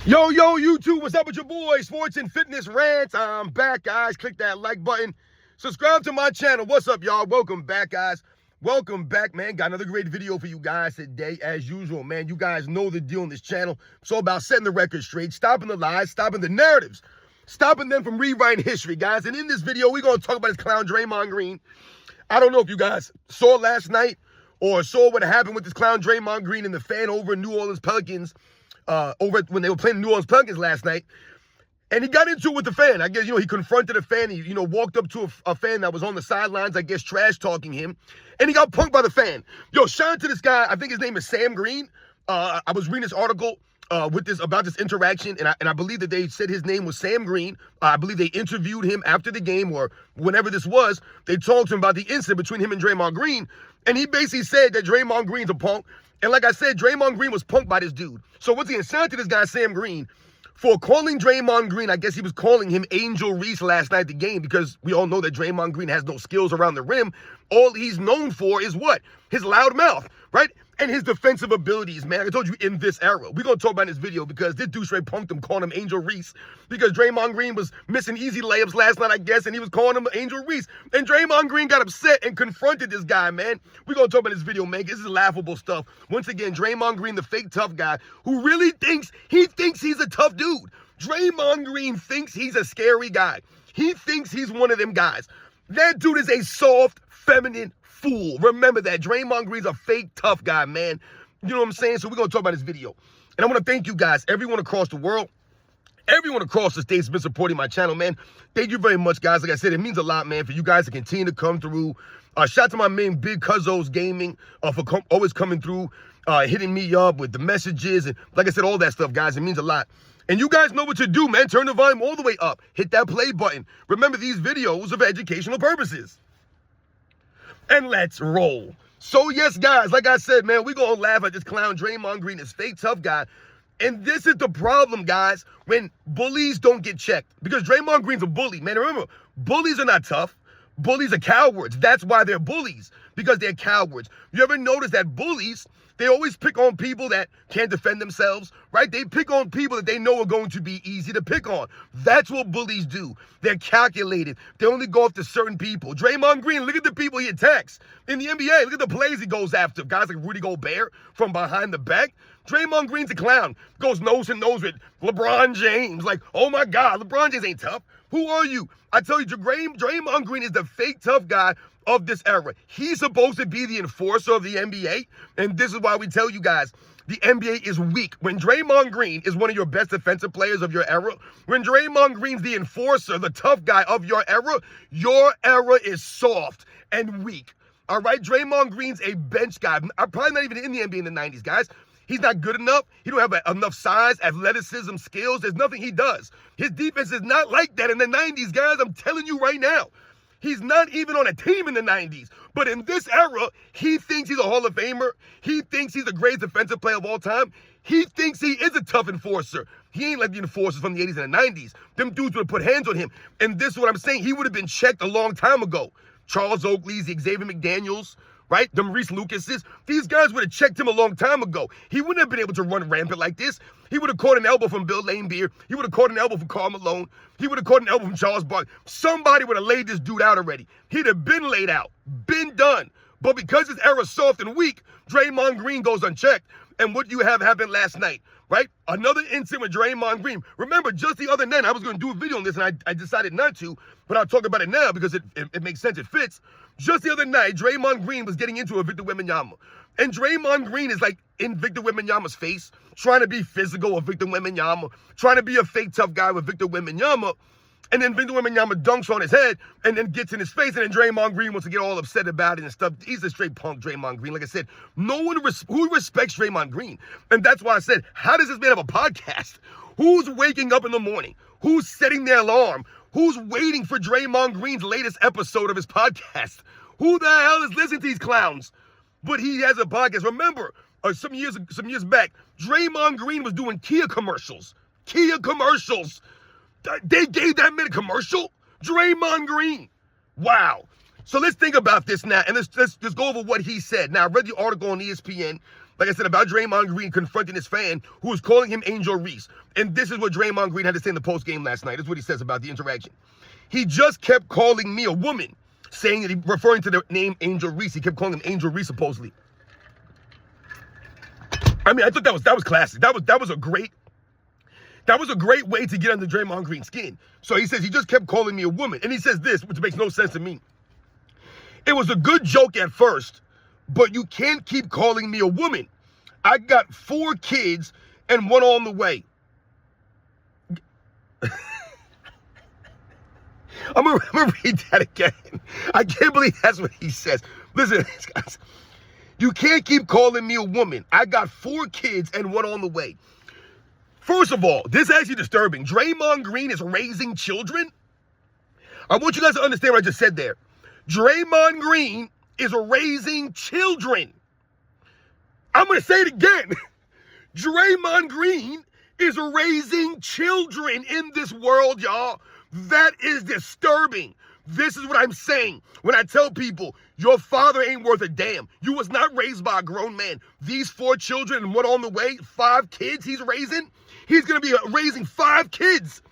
Yo, YouTube, what's up with your boy? Sports and Fitness Rants. I'm back, guys. Click that like button. Subscribe to my channel. What's up, y'all? Welcome back, guys. Welcome back, man. Got another great video for you guys today, as usual, man. You guys know the deal on this channel. It's all about setting the record straight, stopping the lies, stopping the narratives, stopping them from rewriting history, guys. And in this video, we're going to talk about this clown, Draymond Green. I don't know if you guys saw last night or saw what happened with this clown, Draymond Green, and the fan over in New Orleans Pelicans. When they were playing the New Orleans Pelicans last night, and he got into it with the fan. I guess, he confronted a fan. He, walked up to a fan that was on the sidelines, I guess, trash talking him, and he got punked by the fan. Yo, shout out to this guy. I think his name is Sam Green. I was reading this article about this interaction, and I believe that they said his name was Sam Green. I believe they interviewed him after the game or whenever this was. They talked to him about the incident between him and Draymond Green, and he basically said that Draymond Green's a punk. And like I said, Draymond Green was punked by this dude. So once again, shout out to this guy, Sam Green, for calling Draymond Green. I guess he was calling him Angel Reese last night at the game, because we all know that Draymond Green has no skills around the rim. All he's known for is what? His loud mouth, right? And his defensive abilities, man. I told you, in this era. We're going to talk about this video because this dude straight punked him, calling him Angel Reese, because Draymond Green was missing easy layups last night, I guess, and he was calling him Angel Reese. And Draymond Green got upset and confronted this guy, man. We're going to talk about this video, man. This is laughable stuff. Once again, Draymond Green, the fake tough guy, who really thinks he's a tough dude. Draymond Green thinks he's a scary guy. He thinks he's one of them guys. That dude is a soft, feminine fool. Remember that. Draymond Green's a fake tough guy, man. You know what I'm saying? So we're going to talk about this video. And I want to thank you guys, everyone across the world, everyone across the states has been supporting my channel, man. Thank you very much, guys. Like I said, it means a lot, man, for you guys to continue to come through. Shout out to my man, Big Cuzzo's Gaming, for always coming through, hitting me up with the messages. And like I said, all that stuff, guys. It means a lot. And you guys know what to do, man. Turn the volume all the way up. Hit that play button. Remember, these videos are for educational purposes. And let's roll. So, yes, guys, like I said, man, we're going to laugh at this clown, Draymond Green, this fake tough guy. And this is the problem, guys, when bullies don't get checked. Because Draymond Green's a bully, man. Remember, bullies are not tough. Bullies are cowards. That's why they're bullies, because they're cowards. You ever notice that bullies, they always pick on people that can't defend themselves, right? They pick on people that they know are going to be easy to pick on. That's what bullies do. They're calculated. They only go after certain people. Draymond Green, look at the people he attacks. In the NBA, look at the plays he goes after. Guys like Rudy Gobert from behind the back. Draymond Green's a clown. Goes nose to nose with LeBron James. Like, oh my God, LeBron James ain't tough. Who are you? I tell you, Draymond Green is the fake tough guy of this era. He's supposed to be the enforcer of the NBA, and this is why we tell you guys, the NBA is weak. When Draymond Green is one of your best defensive players of your era, when Draymond Green's the enforcer, the tough guy of your era is soft and weak. All right? Draymond Green's a bench guy. I'm probably not even in the NBA in the 90s, guys. He's not good enough. He don't have enough size, athleticism, skills. There's nothing he does. His defense is not like that in the 90s, guys. I'm telling you right now. He's not even on a team in the 90s. But in this era, he thinks he's a Hall of Famer. He thinks he's the greatest defensive player of all time. He thinks he is a tough enforcer. He ain't like the enforcers from the 80s and the 90s. Them dudes would have put hands on him. And this is what I'm saying. He would have been checked a long time ago. Charles Oakley's, Xavier McDaniels, right? Them Reese Lucases. These guys would have checked him a long time ago. He wouldn't have been able to run rampant like this. He would have caught an elbow from Bill Laimbeer. He would have caught an elbow from Karl Malone. He would have caught an elbow from Charles Barkley. Somebody would have laid this dude out already. He'd have been laid out, been done. But because his era's soft and weak, Draymond Green goes unchecked. And what you have happened last night, right? Another incident with Draymond Green. Remember, just the other night, I was going to do a video on this, and I decided not to, but I'll talk about it now because it makes sense, it fits. Just the other night, Draymond Green was getting into a Victor Wembanyama. And Draymond Green is like in Victor Wembanyama's face, trying to be physical with Victor Wembanyama, trying to be a fake tough guy with Victor Wembanyama. And then Victor Wembanyama dunks on his head and then gets in his face, and then Draymond Green wants to get all upset about it and stuff. He's a straight punk, Draymond Green. Like I said, no one who respects Draymond Green. And that's why I said, how does this man have a podcast? Who's waking up in the morning? Who's setting their alarm? Who's waiting for Draymond Green's latest episode of his podcast? Who the hell is listening to these clowns? But he has a podcast. Remember, some years back, Draymond Green was doing Kia commercials. Kia commercials. They gave that man a commercial? Draymond Green. Wow. So let's think about this now, and let's go over what he said. Now, I read the article on ESPN. like I said, about Draymond Green confronting his fan who was calling him Angel Reese. And this is what Draymond Green had to say in the post game last night. This is what he says about the interaction. He just kept calling me a woman, saying that he, referring to the name Angel Reese. He kept calling him Angel Reese, supposedly. I mean, I thought that was classic. That was a great way to get under Draymond Green's skin. So he says he just kept calling me a woman. And he says this, which makes no sense to me. It was a good joke at first, but you can't keep calling me a woman. I got 4 kids and 1 on the way. I'm gonna read that again. I can't believe that's what he says. Listen, guys. You can't keep calling me a woman. I got 4 kids and 1 on the way. First of all, this is actually disturbing. Draymond Green is raising children. I want you guys to understand what I just said there. Draymond Green is raising children. I'm going to say it again. Draymond Green is raising children in this world, y'all. That is disturbing. This is what I'm saying when I tell people your father ain't worth a damn. You was not raised by a grown man. These 4 children and 1 on the way, 5 kids he's raising. He's going to be raising 5 kids.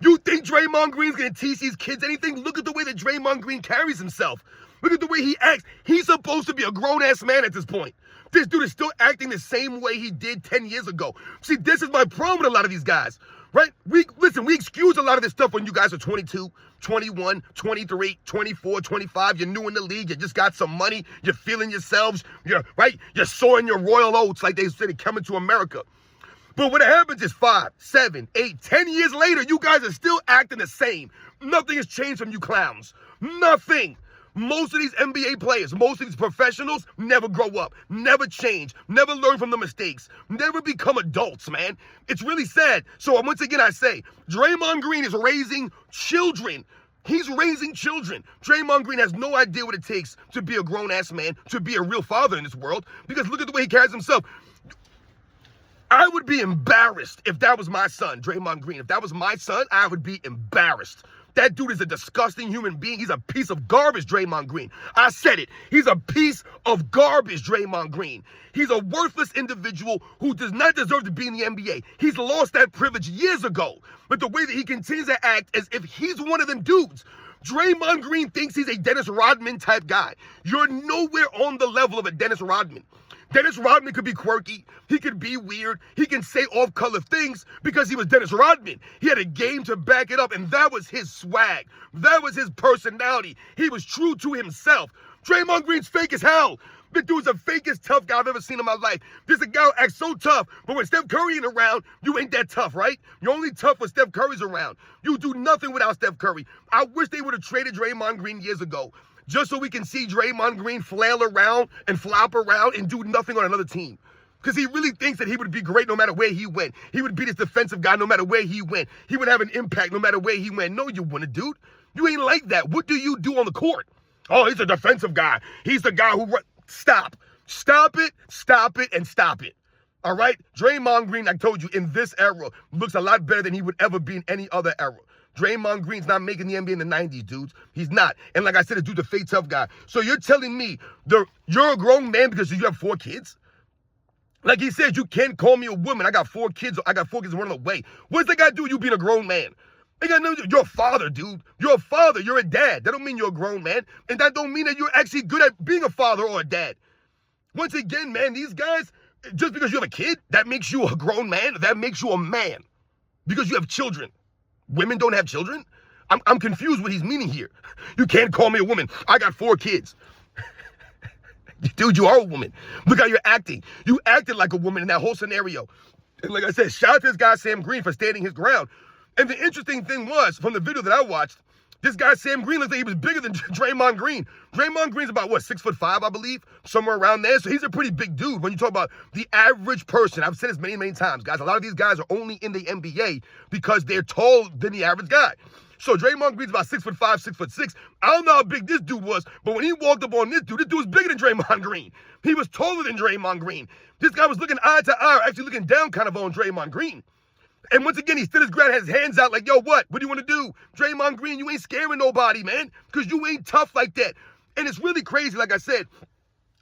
You think Draymond Green's going to teach these kids anything? Look at the way that Draymond Green carries himself. Look at the way he acts. He's supposed to be a grown-ass man at this point. This dude is still acting the same way he did 10 years ago. See, this is my problem with a lot of these guys, right? We excuse a lot of this stuff when you guys are 22, 21, 23, 24, 25. You're new in the league. You just got some money. You're feeling yourselves. You're sowing your royal oats like they said coming to America. But what happens is 5, 7, 8, 10 years later, you guys are still acting the same. Nothing has changed from you clowns. Nothing. Most of these NBA players, most of these professionals never grow up, never change, never learn from the mistakes, never become adults, man. It's really sad. So once again, I say, Draymond Green is raising children. He's raising children. Draymond Green has no idea what it takes to be a grown-ass man, to be a real father in this world, because look at the way he carries himself. I would be embarrassed if that was my son, Draymond Green. If that was my son, I would be embarrassed. That dude is a disgusting human being. He's a piece of garbage, Draymond Green. I said it. He's a piece of garbage, Draymond Green. He's a worthless individual who does not deserve to be in the NBA. He's lost that privilege years ago. But the way that he continues to act as if he's one of them dudes. Draymond Green thinks he's a Dennis Rodman type guy. You're nowhere on the level of a Dennis Rodman. Dennis Rodman could be quirky. He could be weird. He can say off-color things because he was Dennis Rodman. He had a game to back it up, and that was his swag. That was his personality. He was true to himself. Draymond Green's fake as hell. This dude's the fakest tough guy I've ever seen in my life. This is a guy who acts so tough, but when Steph Curry ain't around, you ain't that tough, right? You're only tough when Steph Curry's around. You do nothing without Steph Curry. I wish they would have traded Draymond Green years ago, just so we can see Draymond Green flail around and flop around and do nothing on another team. Because he really thinks that he would be great no matter where he went. He would be this defensive guy no matter where he went. He would have an impact no matter where he went. No, you wouldn't, dude. You ain't like that. What do you do on the court? Oh, he's a defensive guy. He's the guy who... Stop. Stop it, and stop it. All right? Draymond Green, I told you, in this era, looks a lot better than he would ever be in any other era. Draymond Green's not making the NBA in the 90s, dudes. He's not. And like I said, the dude's a fake tough guy. So you're telling me you're a grown man because you have 4 kids? Like he said, you can't call me a woman. I got 4 kids. I got 4 kids running away. What's that got to do with you being a grown man? You're a father, dude. You're a father. You're a dad. That don't mean you're a grown man. And that don't mean that you're actually good at being a father or a dad. Once again, man, these guys, just because you have a kid, that makes you a grown man. That makes you a man. Because you have children. Women don't have children? I'm confused what he's meaning here. You can't call me a woman. I got 4 kids. Dude, you are a woman. Look how you're acting. You acted like a woman in that whole scenario. And like I said, shout out to this guy, Sam Green, for standing his ground. And the interesting thing was, from the video that I watched, this guy, Sam Green, looked like he was bigger than Draymond Green. Draymond Green's about, 6'5", I believe? Somewhere around there. So he's a pretty big dude. When you talk about the average person, I've said this many, many times, guys. A lot of these guys are only in the NBA because they're taller than the average guy. So Draymond Green's about 6'5", 6'6". I don't know how big this dude was, but when he walked up on this dude was bigger than Draymond Green. He was taller than Draymond Green. This guy was looking eye to eye, actually looking down kind of on Draymond Green. And once again, he stood his ground, had his hands out like, yo, what? What do you want to do? Draymond Green, you ain't scaring nobody, man, because you ain't tough like that. And it's really crazy, like I said.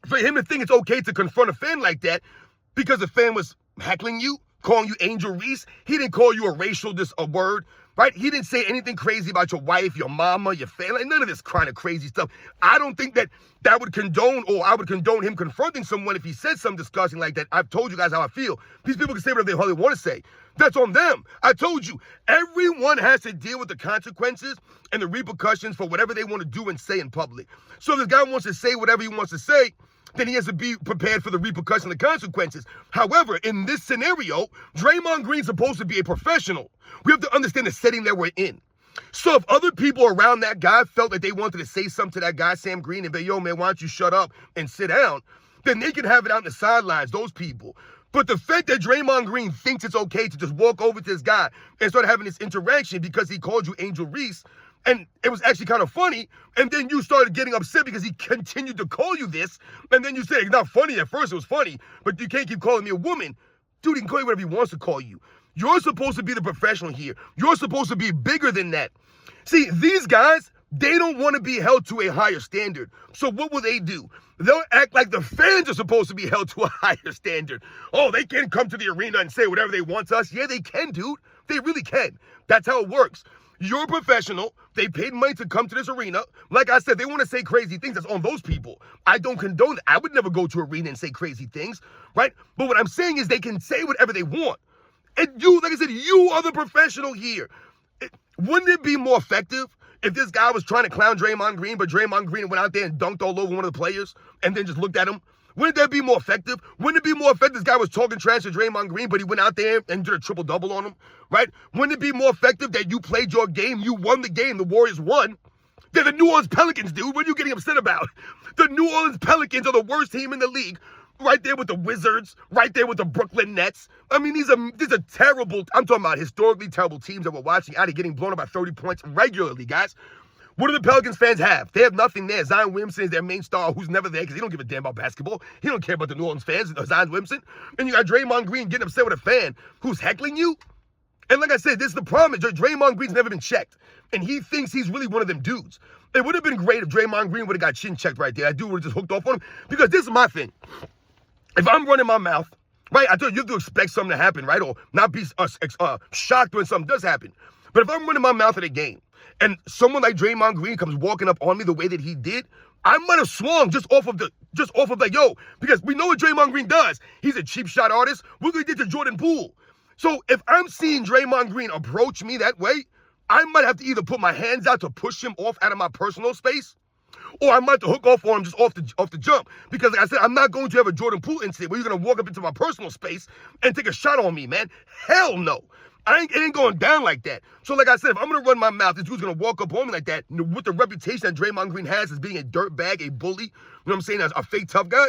For him to think it's okay to confront a fan like that because the fan was heckling you, calling you Angel Reese. He didn't call you a word, right? He didn't say anything crazy about your wife, your mama, your family, none of this kind of crazy stuff. I don't think that would condone, or I would condone him confronting someone if he said something disgusting like that. I've told you guys how I feel. These people can say whatever they want to say. That's on them. I told you, everyone has to deal with the consequences and the repercussions for whatever they want to do and say in public. So if this guy wants to say whatever he wants to say, then he has to be prepared for the repercussions and the consequences. However, in this scenario, Draymond Green's supposed to be a professional. We have to understand the setting that we're in. So if other people around that guy felt that they wanted to say something to that guy, Sam Green, and be, yo, man, why don't you shut up and sit down, then they can have it out in the sidelines, those people. But the fact that Draymond Green thinks it's okay to just walk over to this guy and start having this interaction because he called you Angel Reese, and it was actually kind of funny, and then you started getting upset because he continued to call you this, and then you said it's not funny. At first it was funny, but you can't keep calling me a woman. Dude, he can call you whatever he wants to call you. You're supposed to be the professional here. You're supposed to be bigger than that. See, these guys, they don't want to be held to a higher standard. So what will they do? They'll act like the fans are supposed to be held to a higher standard. Oh, they can come to the arena and say whatever they want to us. Yeah, they can, dude. They really can. That's how it works. You're a professional. They paid money to come to this arena. Like I said, they want to say crazy things. That's on those people. I don't condone it. I would never go to an arena and say crazy things, right? But what I'm saying is they can say whatever they want. And you, like I said, you are the professional here. Wouldn't it be more effective if this guy was trying to clown Draymond Green, but Draymond Green went out there and dunked all over one of the players and then just looked at him? Wouldn't that be more effective? Wouldn't it be more effective if this guy was talking trash to Draymond Green, but he went out there and did a triple-double on him, right? Wouldn't it be more effective that you played your game, you won the game, the Warriors won, than the New Orleans Pelicans, dude? What are you getting upset about? The New Orleans Pelicans are the worst team in the league, right there with the Wizards, right there with the Brooklyn Nets. I mean, these are terrible, I'm talking about historically terrible teams that we're watching out of getting blown up by 30 points regularly, guys. What do the Pelicans fans have? They have nothing there. Zion Williamson is their main star who's never there because he don't give a damn about basketball. He don't care about the New Orleans fans, Zion Williamson. And you got Draymond Green getting upset with a fan who's heckling you. And like I said, this is the problem. Draymond Green's never been checked. And he thinks he's really one of them dudes. It would have been great if Draymond Green would have got chin checked right there. That dude would have just hooked off on him. Because this is my thing. If I'm running my mouth, right, I told you have to expect something to happen, right? Or not be shocked when something does happen. But if I'm running my mouth at a game, and someone like Draymond Green comes walking up on me the way that he did, I might have swung just off of like, yo, because we know what Draymond Green does. He's a cheap shot artist. Look what he did to Jordan Poole. So if I'm seeing Draymond Green approach me that way, I might have to either put my hands out to push him off out of my personal space, or I might have to hook off on him just off the jump. Because like I said, I'm not going to have a Jordan Poole incident where you're going to walk up into my personal space and take a shot on me, man. Hell no. It ain't going down like that. So like I said, if I'm going to run my mouth, this dude's going to walk up on me like that, with the reputation that Draymond Green has as being a dirtbag, a bully, you know what I'm saying, as a fake tough guy,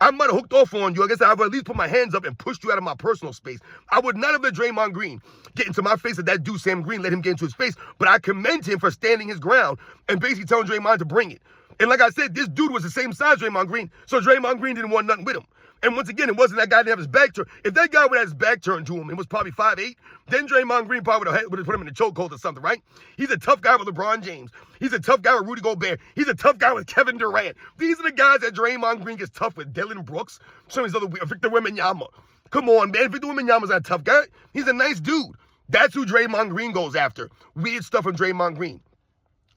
I might have hooked off on you. Like I said, I would at least put my hands up and pushed you out of my personal space. I would not have let Draymond Green get into my face, that dude Sam Green let him get into his face, but I commend him for standing his ground and basically telling Draymond to bring it. And like I said, this dude was the same size Draymond Green, so Draymond Green didn't want nothing with him. And once again, it wasn't that guy that have his back turned. If that guy would have his back turned to him, it was probably 5'8", then Draymond Green probably would have put him in a chokehold or something, right? He's a tough guy with LeBron James. He's a tough guy with Rudy Gobert. He's a tough guy with Kevin Durant. These are the guys that Draymond Green gets tough with. Dylan Brooks, some of these other, Victor Wembanyama. Come on, man. Victor Wembanyama's not a tough guy. He's a nice dude. That's who Draymond Green goes after. Weird stuff from Draymond Green.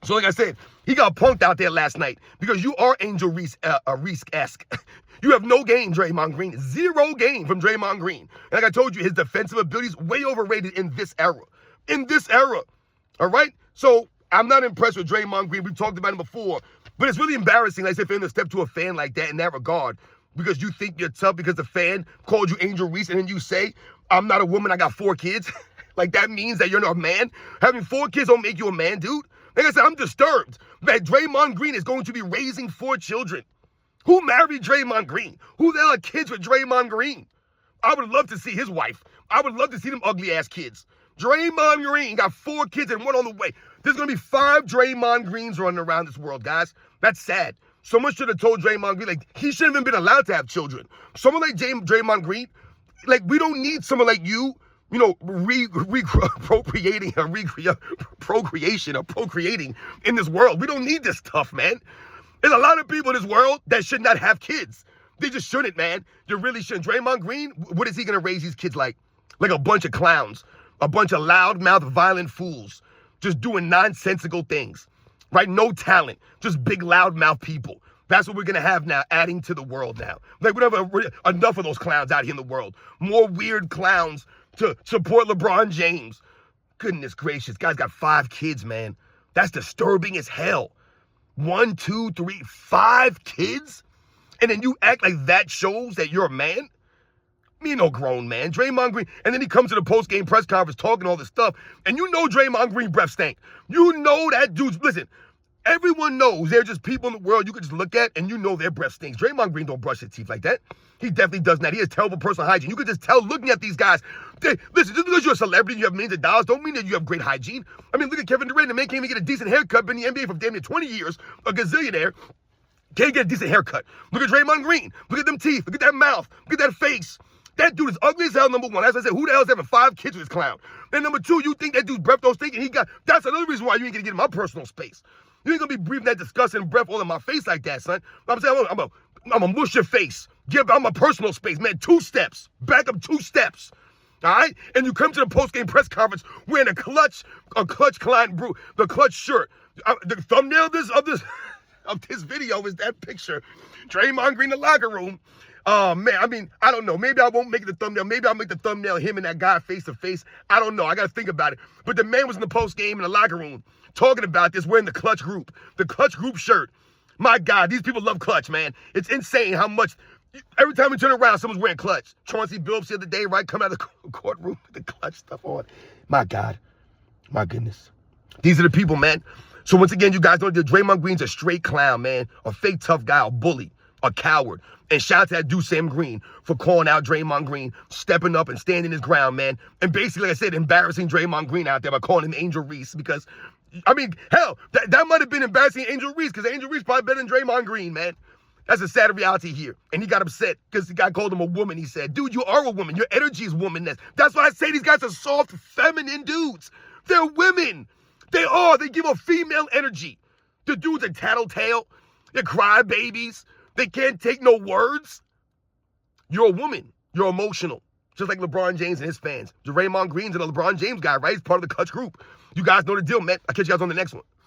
So like I said, he got punked out there last night because you are Angel Reese-esque. You have no game, Draymond Green. Zero game from Draymond Green. And like I told you, his defensive abilities way overrated in this era. In this era. All right? So I'm not impressed with Draymond Green. We've talked about him before. But it's really embarrassing, like I said, for him to step to a fan like that in that regard because you think you're tough because the fan called you Angel Reese and then you say, I'm not a woman, I got 4 kids. Like that means that you're not a man. Having 4 kids don't make you a man, dude. Like I said, I'm disturbed that Draymond Green is going to be raising 4 children. Who married Draymond Green? Who the hell are kids with Draymond Green? I would love to see his wife. I would love to see them ugly-ass kids. Draymond Green got 4 kids and 1 on the way. There's going to be 5 Draymond Greens running around this world, guys. That's sad. Someone should have told Draymond Green, like, he shouldn't have been allowed to have children. Someone like Draymond Green, like, we don't need someone like you, you know, procreating in this world. We don't need this stuff, man. There's a lot of people in this world that should not have kids. They just shouldn't, man. You really shouldn't. Draymond Green, what is he going to raise these kids like? Like a bunch of clowns, a bunch of loudmouth, violent fools, just doing nonsensical things, right? No talent, just big loudmouth people. That's what we're going to have now, adding to the world now. Like, we don't have enough of those clowns out here in the world. More weird clowns to support LeBron James. Goodness gracious, guy's got 5 kids, man. That's disturbing as hell. 1, 2, 3, 5 kids? And then you act like that shows that you're a man? Me no grown man. Draymond Green. And then he comes to the post-game press conference talking all this stuff. And you know Draymond Green breath stank. You know that dude's, listen, everyone knows there are just people in the world you could just look at and you know their breath stinks. Draymond Green don't brush his teeth like that. He definitely does not. He has terrible personal hygiene. You could just tell looking at these guys. Listen, just because you're a celebrity, you have millions of dollars, don't mean that you have great hygiene. I mean, look at Kevin Durant. The man can't even get a decent haircut. Been in the NBA for damn near 20 years. A gazillionaire. Can't get a decent haircut. Look at Draymond Green. Look at them teeth. Look at that mouth. Look at that face. That dude is ugly as hell, number one. As I said, who the hell is having 5 kids with this clown? And number 2, you think that dude's breath don't stink? And that's another reason why you ain't gonna get in my personal space. You ain't gonna be breathing that disgusting breath all in my face like that, son. I'm saying, I'm gonna mush your face. Give out my personal space, man. 2 steps. Back up 2 steps. All right? And you come to the post-game press conference wearing a clutch client brew, the clutch shirt. The thumbnail of this video is that picture. Draymond Green in the locker room. Oh, man, I mean, I don't know. Maybe I won't make the thumbnail. Maybe I'll make the thumbnail him and that guy face to face. I don't know. I got to think about it. But the man was in the post game in the locker room talking about this, wearing the clutch group shirt. My God, these people love clutch, man. It's insane how much. Every time we turn around, someone's wearing clutch. Chauncey Billups the other day, right? Come out of the courtroom with the clutch stuff on. My God. My goodness. These are the people, man. So once again, you guys know that Draymond Green's a straight clown, man. A fake tough guy, a bully, a coward. And shout out to that dude, Sam Green, for calling out Draymond Green, stepping up and standing his ground, man. And basically, like I said, embarrassing Draymond Green out there by calling him Angel Reese because, I mean, hell, that might have been embarrassing Angel Reese because Angel Reese probably better than Draymond Green, man. That's a sad reality here. And he got upset because the guy called him a woman. He said, dude, you are a woman. Your energy is womanness. That's why I say these guys are soft, feminine dudes. They're women. They are. They give a female energy. The dudes are tattletale. They're crybabies. They can't take no words. You're a woman. You're emotional. Just like LeBron James and his fans. Draymond Green's a LeBron James guy, right? He's part of the clutch group. You guys know the deal, man. I'll catch you guys on the next one.